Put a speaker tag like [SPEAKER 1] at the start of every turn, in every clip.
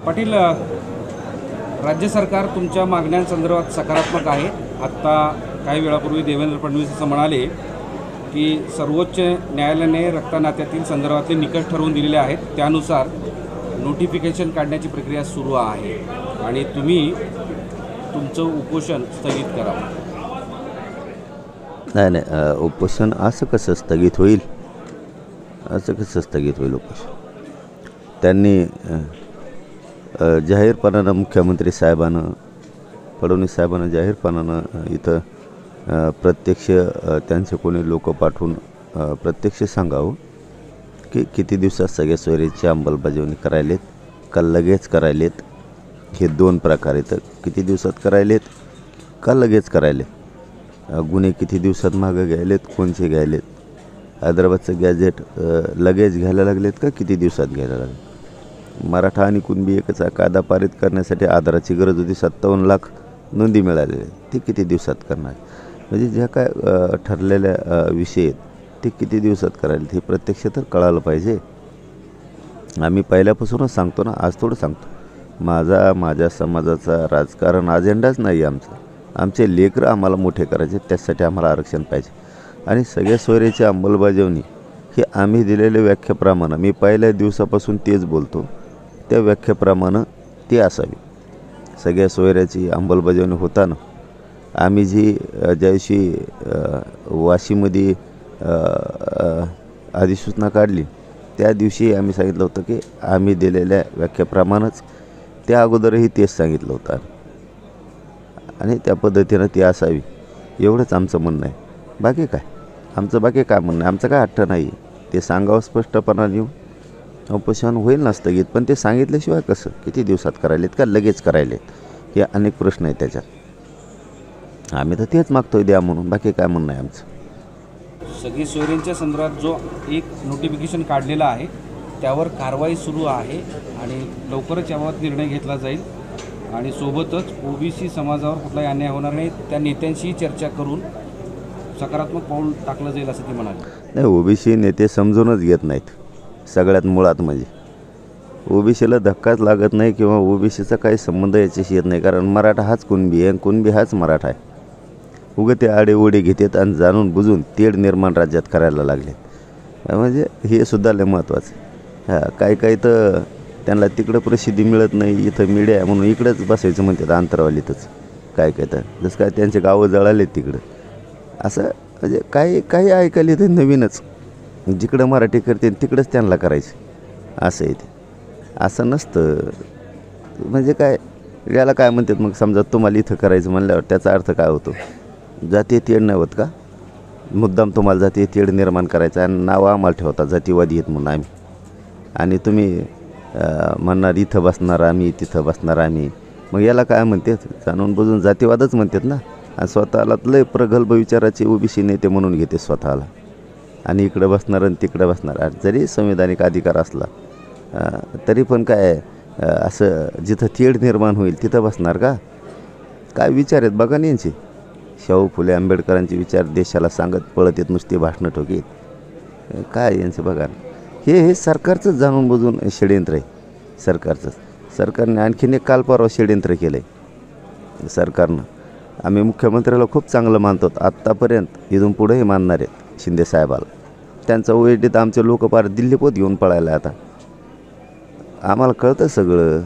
[SPEAKER 1] पाटील, राज्य सरकार तुमच्या मागण्यांसंदर्भात सकारात्मक आहे. आत्ता काही वेळापूर्वी देवेंद्र फडणवीस असं म्हणाले की सर्वोच्च न्यायालयाने रक्तनात्यातील संदर्भातले निकष ठरवून दिलेले आहेत, त्यानुसार नोटिफिकेशन काढण्याची प्रक्रिया सुरू आहे आणि तुम्ही तुमचं उपोषण स्थगित करा.
[SPEAKER 2] नाही, उपोषण असं कसं स्थगित होईल? असं कसं स्थगित होईल उपोषण? त्यांनी जाहीरपणानं मुख्यमंत्री साहेबांनं, फडणवीस साहेबांनं जाहीरपणानं इथं प्रत्यक्ष त्यांचे कोणी लोक पाठवून प्रत्यक्ष सांगावं की किती दिवसात सगळ्या सोयरीची अंमलबजावणी करायलेत का लगेच करायलेत. हे दोन प्रकार आहेत. किती दिवसात करायलेत का लगेच करायलेत. गुन्हे किती दिवसात मागं घ्यायलेत, कोणचे घ्यायलेत. हैदराबादचं गॅजेट लगेच घ्यायला लागलेत का किती दिवसात घ्यायला लागले. मराठा आणि कुणबी एकचा कायदा पारित करण्यासाठी आधाराची गरज होती. 57 लाख नोंदी मिळालेल्या, ते किती दिवसात करणार. म्हणजे ज्या काय ठरलेल्या विषय आहेत ते किती दिवसात करायला, हे प्रत्यक्ष तर कळालं पाहिजे. आम्ही पहिल्यापासूनच सांगतो ना, आज थोडं सांगतो. माझ्या समाजाचा राजकारण अजेंडाच नाही आमचा. आमचे लेकरं आम्हाला मोठे करायचे, त्यासाठी आम्हाला आरक्षण पाहिजे. आणि सगळ्या सोयरीची अंमलबजावणी ही आम्ही दिलेल्या व्याख्येप्रमाणे, मी पहिल्या दिवसापासून तेच बोलतो, त्या व्याख्येप्रमाणे ती असावी. सगळ्या सोयऱ्याची अंमलबजावणी होताना आम्ही ज्या दिवशी वाशीमध्ये अधिसूचना काढली त्या दिवशी आम्ही सांगितलं होतं की आम्ही दिलेल्या व्याख्येप्रमाणेच त्या अगोदरही तेच सांगितलं होतं आणि त्या पद्धतीनं ती असावी, एवढंच आमचं म्हणणं आहे. बाकी काय म्हणणं आहे, आमचं काय हट्ट नाही. ते सांगावं स्पष्टपणाने येऊन, उपोषण होईल ना स्थगित, पण ते सांगितल्याशिवाय कसं, किती दिवसात करायलेत का लगेच करायलेत, हे अनेक प्रश्न आहेत त्याच्यात. आम्ही तर तेच मागतोय द्या म्हणून, बाकी काय म्हणणं आहे आमचं.
[SPEAKER 1] सगळी सोयऱ्यांच्या संदर्भात जो एक नोटिफिकेशन काढलेला आहे त्यावर कारवाई सुरू आहे आणि लवकरच याबाबत निर्णय घेतला जाईल आणि सोबतच ओबीसी समाजावर कुठलाही अन्याय होणार नाही, त्या नेत्यांशीही चर्चा करून सकारात्मक पाऊल टाकलं जाईल असं ते म्हणाले.
[SPEAKER 2] नाही, ओबीसी नेते समजूनच घेत नाहीत. सगळ्यात मुळात म्हणजे ओबीसीला धक्काच लागत नाही किंवा ओबीसीचा काही संबंध याच्याशी येत नाही. कारण मराठा हाच कुणबी आहे आणि कुणबी हाच मराठा आहे. उगं ते आडेओढे घेतात आणि जाणून बुजून तेढ निर्माण राज्यात करायला लागले. म्हणजे हे सुद्धा लय महत्त्वाचं. काही तर त्यांना तिकडं प्रसिद्धी मिळत नाही, इथं मीडिया आहे म्हणून इकडंच बसायचं म्हणतात आंतरवालीतच. काय तर जसं काय त्यांचे गावं जळाले तिकडं, असं म्हणजे काही ऐकायला ते नवीनच. जिकडं मराठी करते तिकडंच त्यांना करायचं असं आहे ते. असं नसतं. म्हणजे काय याला काय म्हणतात मग, समजा तुम्हाला इथं करायचं म्हणल्यावर त्याचा अर्थ काय होतो? जातीय तेढ नाही होत का? मुद्दाम तुम्हाला जातीय तेढ निर्माण करायचं आणि नावं आम्हाला ठेवता जातीवादी आहेत म्हणून आम्ही. आणि तुम्ही म्हणणार इथं बसणार आम्ही, तिथं बसणार आम्ही. मग याला काय म्हणतात? जाणून बुजून जातीवादच म्हणतात ना. आणि स्वतःला लय प्रगल्भ विचाराचे ओबीसी नेते म्हणून घेते स्वतःला. आणि इकडं बसणार आणि तिकडं बसणार. जरी संविधानिक अधिकार असला तरी पण काय असं जिथं तेढ निर्माण होईल तिथं बसणार का? काय विचार आहेत बघा ना यांचे. शाहू फुले आंबेडकरांचे विचार देशाला सांगत पळत येत, नुसते भाषणं ठोकीत. काय यांचं बघा ना. हे सरकारचंच जाणून बुजून षडयंत्र आहे. सरकारने आणखीन एक काल परवा षडयंत्र केलं आहे सरकारनं. आम्ही मुख्यमंत्र्याला खूप चांगलं मानतो आत्तापर्यंत, इथून पुढेही मानणार आहेत शिंदे साहेबाला. त्यांचा ओएडीत आमचे लोक पार दिल्लीपोत घेऊन पळायला. आता आम्हाला कळतं सगळं,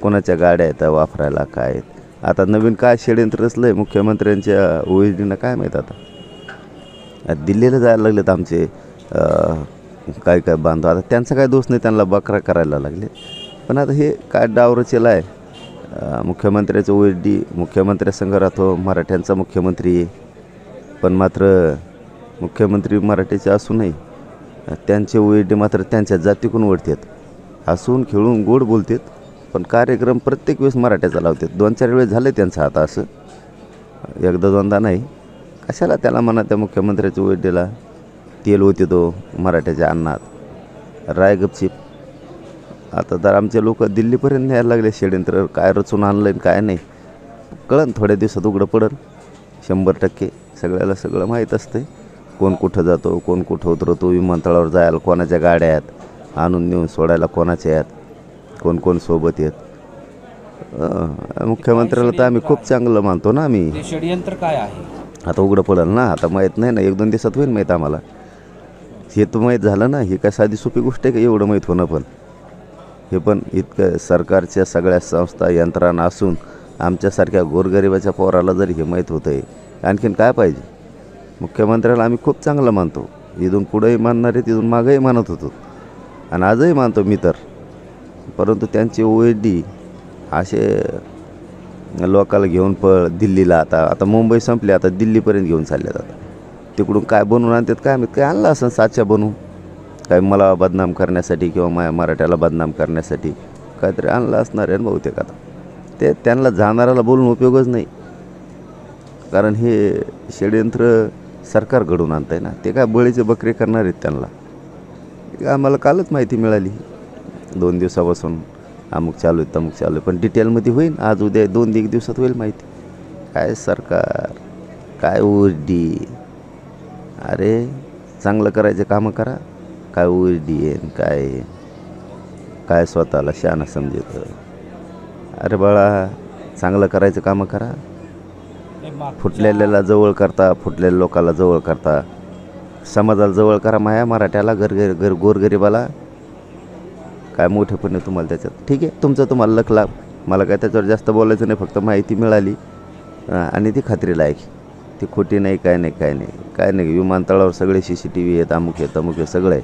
[SPEAKER 2] कोणाच्या गाड्या आहेत वापरायला काय आहेत. आता नवीन काय षडयंत्र असलं आहे मुख्यमंत्र्यांच्या ओएडीनं काय माहीत. आता दिल्लीला जायला लागलेत आमचे काय बांधव. आता त्यांचा काय दोष नाही, त्यांना बकरा करायला लागले. पण आता हे काय डाव रचेला आहे. मुख्यमंत्र्याचं ओएडी मुख्यमंत्र्यासंग राहतो, मराठ्यांचा मुख्यमंत्री. पण मात्र मुख्यमंत्री मराठीचे असूनही त्यांचे ओएडी मात्र त्यांच्या जातीकडून ओढतात. हसून खेळून गोड बोलतात, पण कार्यक्रम प्रत्येक वेळेस मराठ्याचा लावतात. 2-4 वेळेस झाले त्यांचं आता असं, एकदा दोनदा नाही. कशाला त्याला म्हणा त्या मुख्यमंत्र्याच्या ओएडीला तेल होते तो मराठ्याच्या अन्नात. राय गपचिप. आता तर आमचे लोक दिल्लीपर्यंत न्यायला लागले षडयंत्र. काय रचून आणलं आणि काय नाही कळन, थोड्या दिवसात उघडं पडल 100%. सगळ्याला सगळं माहीत असतं. कोण कुठं जातो, कोण कुठं उतरतो, विमानतळावर जायला कोणाच्या गाड्या आहेत, आणून नेऊन सोडायला कोणाच्या आहेत. कोण कोण सोबत आहेत. मुख्यमंत्र्याला तर आम्ही खूप चांगलं मानतो ना आम्ही.
[SPEAKER 1] ते षडयंत्र काय आहे?
[SPEAKER 2] आता उघडं पडेल ना, आता माहीत नाही ना, 1-2 दिवसात होईल माहीत आम्हाला. हे तर माहीत झालं ना, ही काय साधी सोपी गोष्ट आहे का एवढं माहीत होणं. पण हे पण इतकं सरकारच्या सगळ्या संस्था यंत्रणा असून आमच्यासारख्या गोरगरिबाच्या पोराला जर हे माहीत होतं आहे, आणखीन काय पाहिजे. मुख्यमंत्र्याला आम्ही खूप चांगलं मानतो. इथून पुढंही मानणार आहे, तिथून मागंही मानत होतो आणि आजही मानतो मी तर. परंतु त्यांचे OSD असे लोकाला घेऊन दिल्लीला, आता मुंबई संपली, आता दिल्लीपर्यंत घेऊन चालले. आता तिकडून काय बनवून आणतात काय माहीत. काय आणलं असं साच्या बनवून, काय मला बदनाम करण्यासाठी किंवा मराठ्याला बदनाम करण्यासाठी काहीतरी आणलं असणार आहे बहुतेक. आता ते त्यांना जाणाऱ्याला बोलून उपयोगच नाही, कारण हे षडयंत्र सरकार घडून आणत आहे ना. ते काय बळीचे बकरे करणार आहेत त्यांना. आम्हाला कालच माहिती मिळाली 2 दिवसापासून, अमुक चालू आहे तमुक चालू आहे, पण डिटेलमध्ये होईल आज उद्या 2-1 दिवसात होईल माहिती. काय सरकार, काय OSD. अरे चांगलं करायचे कामं करा, काय OSD आहे काय स्वतःला शहाणा समजतं. अरे बाळा चांगलं करायचं कामं करा. फुटलेल्याला जवळ करता, फुटलेल्या लोकाला जवळ करता, समाजाला जवळ करा. माया मराठ्याला गोरगरिबाला काय मोठेपणे तुम्हाला त्याच्यात. ठीक आहे, तुमचं तुम्हाला लक लाभ. मला काय त्याच्यावर जास्त बोलायचं नाही, फक्त माहिती मिळाली आणि ती खात्रीला आहे. ती खोटी नाही, काय नाही. विमानतळावर सगळे CCTV आहेत, अमुक आहे तमुक आहे, सगळं आहे.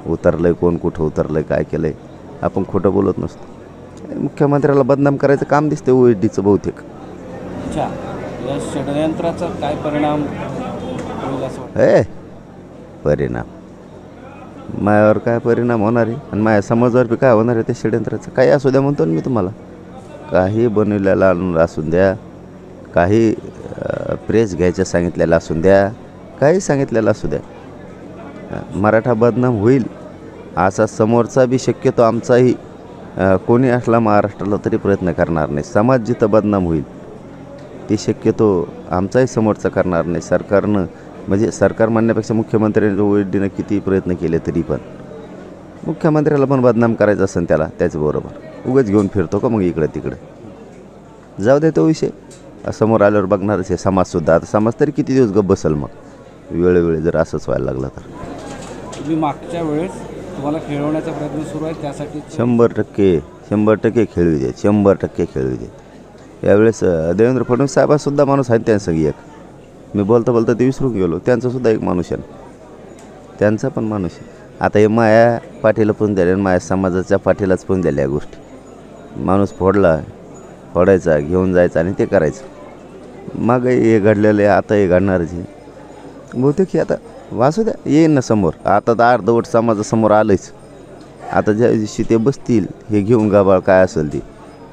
[SPEAKER 2] उतरलं आहे, कोण कुठं उतरलं आहे, काय केलं आहे. आपण खोटं बोलत नसतो. मुख्यमंत्र्याला बदनाम करायचं काम दिसते OSDचं बहुतेक.
[SPEAKER 1] अच्छा, या षडयंत्राचा काय परिणाम होईल असं वाटतं?
[SPEAKER 2] परिणाम माझ्यावर काय परिणाम होणार आहे आणि माझ्या समाजावर बी काय होणार आहे ते षडयंत्राचं. काही असू द्या म्हणतो ना मी तुम्हाला. काही बनवलेला असून द्या, काही प्रेस घ्यायचं सांगितलेलं असून द्या, काही सांगितलेलं असू द्या, मराठा बदनाम होईल असा समोरचा बी शक्यतो आमचाही कोणी असला महाराष्ट्राला तरी प्रयत्न करणार नाही. समाज जिथं बदनाम होईल ते शक्यतो आमचाही समोरचा करणार नाही. सरकारनं म्हणजे सरकार म्हणण्यापेक्षा मुख्यमंत्र्यांच्या OSDनं किती प्रयत्न केले तरी पण मुख्यमंत्र्याला पण बदनाम करायचं असेल त्याला त्याचबरोबर उगाच घेऊन फिरतो का मग इकडे तिकडे. जाऊ दे तो विषय, समोर आल्यावर बघणारच आहे समाजसुद्धा. आता समाज तरी किती दिवस गप्प बसेल मग, वेळोवेळी जर असंच व्हायला लागलं तर.
[SPEAKER 1] तुम्ही मागच्या वेळेस तुम्हाला खेळवण्याचा प्रयत्न सुरू आहे, त्यासाठी
[SPEAKER 2] 100% खेळू देत, 100% खेळू देत. यावेळेस देवेंद्र फडणवीस साहेबासुद्धा माणूस आहेत त्यांचं एक. मी बोलता ते विसरून गेलो, त्यांचासुद्धा एक माणूस आहे, त्यांचा पण माणूस आहे. आता हे माया पाठीला पण द्यायला आणि माझ्या समाजाच्या पाठीलाच पण द्यायला या गोष्टी. माणूस फोडायचा, घेऊन जायचा आणि ते करायचं. मग हे घडलेलं आहे, आता हे घडणारच आहे बहुतेक. हे आता वाचू द्या, येईन ना समोर. आता तर अर्धवट समाजासमोर आलंच. आता ज्या दिवशी ते बसतील हे घेऊन गाबाळ काय असेल ते,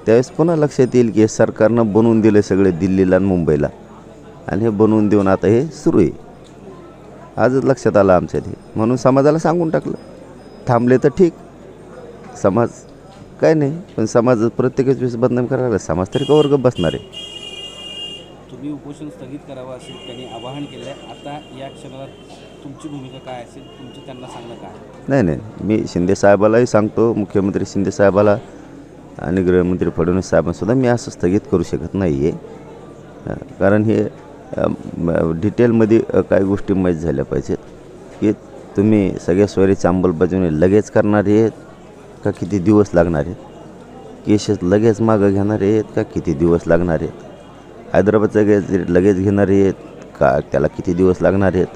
[SPEAKER 2] त्यावेळेस पुन्हा लक्षात येईल की हे सरकारनं बनवून दिले सगळे दिल्लीला आणि मुंबईला, आणि हे बनवून देऊन आता हे सुरू आहे. आजच लक्षात आलं आमच्या ते, म्हणून समाजाला सांगून टाकलं. थांबले तर ठीक, समाज काय नाही, पण समाज प्रत्येकच वेळेस बदनाम करायला समाज तरी का वर्ग बसणार आहे.
[SPEAKER 1] तुम्ही उपोषण स्थगित करावं असे त्यांनी आवाहन केलं आहे. आता या क्षणाला तुमची भूमिका काय असेल, तुमचं त्यांना सांगणं काय?
[SPEAKER 2] नाही, मी शिंदे साहेबालाही सांगतो, मुख्यमंत्री शिंदे साहेबाला आणि गृहमंत्री फडणवीस साहेबांसुद्धा मी असं स्थगित करू शकत नाही आहे. कारण हे डिटेलमध्ये काही गोष्टी माहीत झाल्या पाहिजेत की तुम्ही सगळ्या सोयरीची अंमलबजावणी लगेच करणारे आहेत का किती दिवस लागणार आहेत, केसेस लगेच मागं घेणारे आहेत का किती दिवस लागणार आहेत, हैदराबादचं गॅस लगेच घेणारे आहेत का त्याला किती दिवस लागणार आहेत,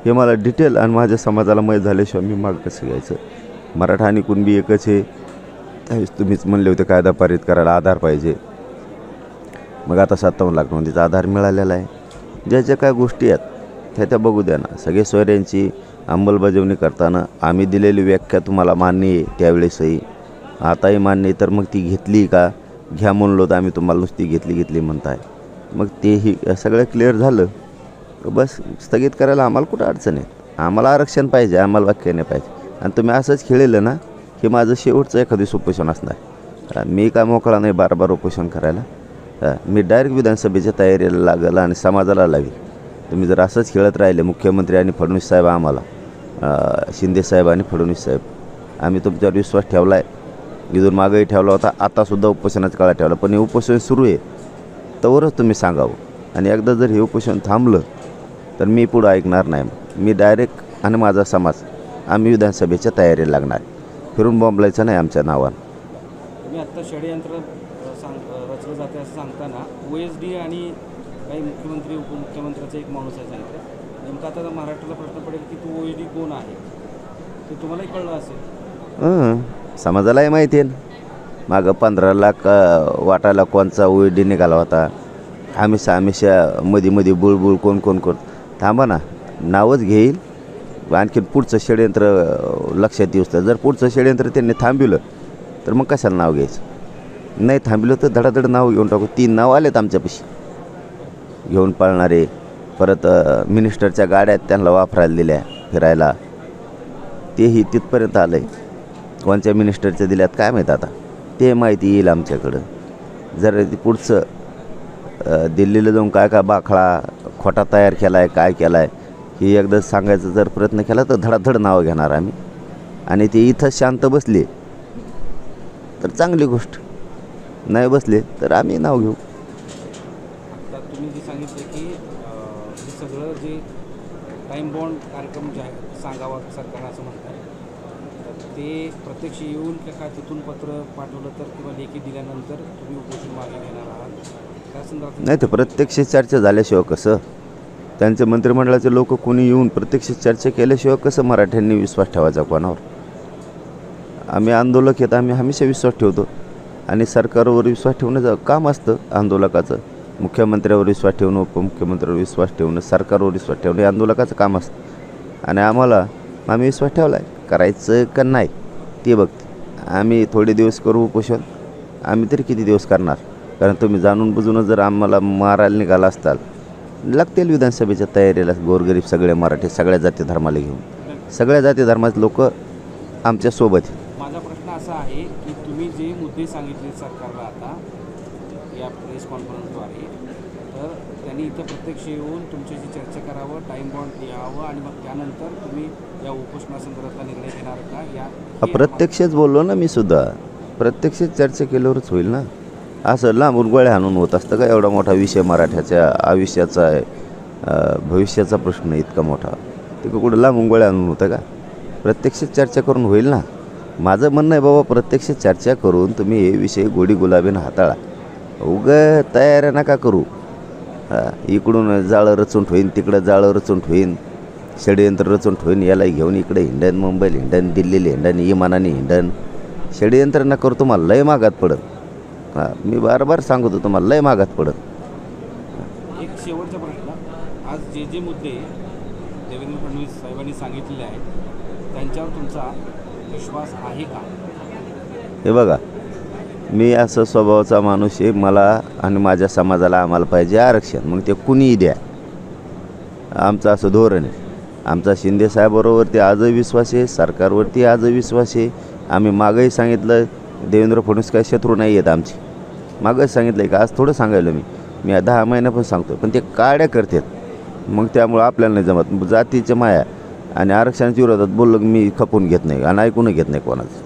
[SPEAKER 2] हे मला डिटेल आणि माझ्या समाजाला माहीत झाल्याशिवाय मी मागं कसं घ्यायचं. मराठा आणि कुणबी एकच आहे. त्यावेळेस तुम्हीच म्हणले होते कायदा पारित करायला आधार पाहिजे. मग आता 57 लाख नोंदीचा आधार मिळालेला आहे. ज्या काय गोष्टी आहेत त्या बघू द्या ना. सगळे सोयऱ्यांची अंमलबजावणी करताना आम्ही दिलेली व्याख्या तुम्हाला मान्य आहे, त्यावेळेसही आताही मान्य आहे. तर मग ती घेतली का, घ्या म्हणलो तर आम्ही तुम्हाला नुसती घेतली म्हणताय. मग तेही सगळं क्लिअर झालं बस स्थगित करायला आम्हाला कुठं अडचण आहे. आम्हाला आरक्षण पाहिजे, आम्हाला वाक्य नाही पाहिजे. आणि तुम्ही असंच खेळलं ना की माझं शेवटचं एखादी उपोषण असणार. मी काय मोकळा नाही बार उपोषण करायला. मी डायरेक्ट विधानसभेच्या तयारीला लागलं आणि समाजाला लावेल. तुम्ही जर असंच खेळत राहिले मुख्यमंत्री आणि फडणवीस साहेब, आम्हाला शिंदे साहेब आणि फडणवीस साहेब, आम्ही तुमच्यावर विश्वास ठेवला आहे इथून मागंही ठेवला होता, आतासुद्धा उपोषणाच्या काळात ठेवला. पण हे उपोषण सुरू आहे तवरच तुम्ही सांगावं. आणि एकदा जर हे उपोषण थांबलं तर मी पुढं ऐकणार नाही. मी डायरेक्ट आणि माझा समाज आम्ही विधानसभेच्या तयारीला लागणार. फिरून बॉम्बलायचं नाही आमच्या नावानं.
[SPEAKER 1] तुम्ही आत्ता षडयंत्र रचलं जाते असं सांगताना OSD आणि काही मुख्यमंत्री उपमुख्यमंत्र्याचा एक माणूस आहे सांगितलं. नेमका आता महाराष्ट्राला प्रश्न पडेल की तो OSD कोण आहे ते तुम्हालाही कळलं असेल.
[SPEAKER 2] समाजालाही माहिती आहे. मागं 15 लाख वाटायला कोणचा OSD निघाला होता. हमेशा मध्ये बुळबुळ कोण थांबा ना, नावच घेईल. आणखीन पुढचं षडयंत्र लक्षात येऊस तर जर पुढचं षडयंत्र त्यांनी थांबवलं तर मग कशाला नाव घ्यायचं. नाही थांबलं तर धडाधड नाव घेऊन टाकू. 3 नाव आलेत आमच्यापाशी घेऊन पाळणारे. परत मिनिस्टरच्या गाड्या त्यांना वापरायला दिल्या फिरायला, तेही तिथपर्यंत आलं आहे. कोणत्या मिनिस्टरच्या दिल्यात काय माहीत, आता ते माहिती येईल आमच्याकडं. जर पुढचं दिल्लीला जाऊन काय बाखळा खोटा तयार केला आहे, काय केला आहे हे एकदा सांगायचा जर प्रयत्न केला तर धडाधड नावं घेणार आम्ही. आणि ते इथं शांत बसले तर चांगली गोष्ट, नाही बसले तर आम्ही नाव घेऊ.
[SPEAKER 1] आता तुम्ही जे सांगितले की हे सगळं जे टाईम बॉन्ड कार्यक्रम जे आहे सांगावा सरकारनं असं म्हणतात, तर ते प्रत्यक्ष येऊन का तिथून पत्र पाठवलं तर किंवा लेखी दिल्यानंतर तुम्ही उपोषण मागे घेणार आहात त्या संदर्भात?
[SPEAKER 2] नाही तर प्रत्यक्ष चर्चा झाल्याशिवाय कसं, त्यांचे मंत्रिमंडळाचे लोक कोणी येऊन प्रत्यक्ष चर्चा केल्याशिवाय कसं मराठ्यांनी विश्वास ठेवायचा कोणावर? आम्ही आंदोलक आहेत, आम्ही हमेशा विश्वास ठेवतो. आणि सरकारवर विश्वास ठेवण्याचं काम असतं आंदोलकाचं. मुख्यमंत्र्यावर विश्वास ठेवणं, उपमुख्यमंत्र्यावर विश्वास ठेवणं, सरकारवर विश्वास ठेवणं हे आंदोलकाचं काम असतं. आणि आम्ही विश्वास ठेवला आहे. करायचं का नाही ते बघते. आम्ही थोडे दिवस करू उपोषण, आम्ही तरी किती दिवस करणार? कारण तुम्ही जाणून बुजूनच जर आम्हाला मारायला निघाला असताल, लागतील विधानसभेच्या तयारीला गोरगरीब सगळे मराठी, सगळ्या जाती धर्माला घेऊन. सगळ्या जाती धर्माचे लोक आमच्यासोबत आहेत.
[SPEAKER 1] माझा प्रश्न असा आहे की तुम्ही जे मुद्दे सांगितले सरकारला आता या प्रेस कॉन्फरन्सद्वारे, तर त्यांनी इथं प्रत्यक्ष येऊन तुमच्याशी चर्चा करावं, टाईम बॉन्ड द्यावं आणि मग त्यानंतर तुम्ही या उपोषणासंदर्भातला निर्णय घेणार का? या
[SPEAKER 2] प्रत्यक्षच बोललो ना मी सुद्धा. प्रत्यक्ष चर्चा केल्यावरच होईल ना. असं लांबून गोळ्या हाणून होत असतं का? एवढा मोठा विषय मराठ्याच्या आयुष्याचा आहे, भविष्याचा प्रश्न इतका मोठा, ते कुठं लांबून गोळ्या हाणून होतं का? प्रत्यक्ष चर्चा करून होईल ना. माझं म्हणणं आहे बाबा, प्रत्यक्ष चर्चा करून तुम्ही हे विषय गोडी गुलाबीनं हाताळा. उगं तयाऱ्या नका करू. इकडून जाळं रचून ठेवीन, तिकडं जाळं रचून ठेवीन, षडयंत्र रचून ठेवीन, याला घेऊन इकडे हिंडन, मुंबईला हिंडन, दिल्लीला हिंडन, इमानाने हिंडन. षडयंत्र न करू, तुम्हाला लय मागात पडत. मी बार सांगतो तुम्हाला लय मागात पडत.
[SPEAKER 1] एक शेवटचा प्रश्न, आज जे मुद्दे देवेंद्र फडणवीस साहेबांनी सांगितलेले आहेत त्यांच्यावर तुमचा विश्वास आहे का?
[SPEAKER 2] हे बघा, मी असं स्वभावाचा माणूस आहे. मला आणि माझ्या समाजाला आम्हाला पाहिजे आरक्षण, मग ते कुणीही द्या. आमचं असं धोरण आहे. आमचा शिंदे साहेबांवरती आजही विश्वास आहे, सरकारवरती आजही विश्वास आहे. आम्ही मागंही सांगितलं, देवेंद्र फडणवीस काही शत्रू नाही आहेत आमची. मागंच सांगितलं आहे का? आज थोडं सांगायला मी 10 महिन्यापासून सांगतो. पण ते काड्या करतात, मग त्यामुळं आपल्याला नाही जमत. जातीच्या माया आणि आरक्षणाच्या विरोधात बोललं मी खपून घेत नाही आणि ऐकून घेत नाही कोणाचं.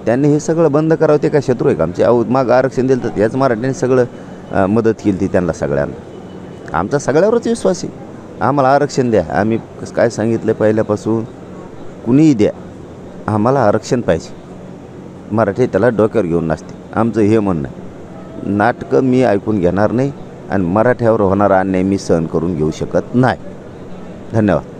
[SPEAKER 2] त्यांनी हे सगळं बंद करावं. ते काय शत्रू आहे का आमचे? मागं आरक्षण दिलं तर याच मराठ्यांनी सगळं मदत केली ती त्यांना सगळ्यांना. आमचा सगळ्यावरच विश्वास आहे. आम्हाला आरक्षण द्या. आम्ही काय सांगितलं पहिल्यापासून, कुणीही द्या, आम्हाला आरक्षण पाहिजे. मराठी त्याला डोक्यावर घेऊन नसते. आमचं हे म्हणणं आहे. नाटकं मी ऐकून घेणार नाही आणि मराठ्यावर होणारा अन्याय मी सहन करून घेऊ शकत नाही. धन्यवाद.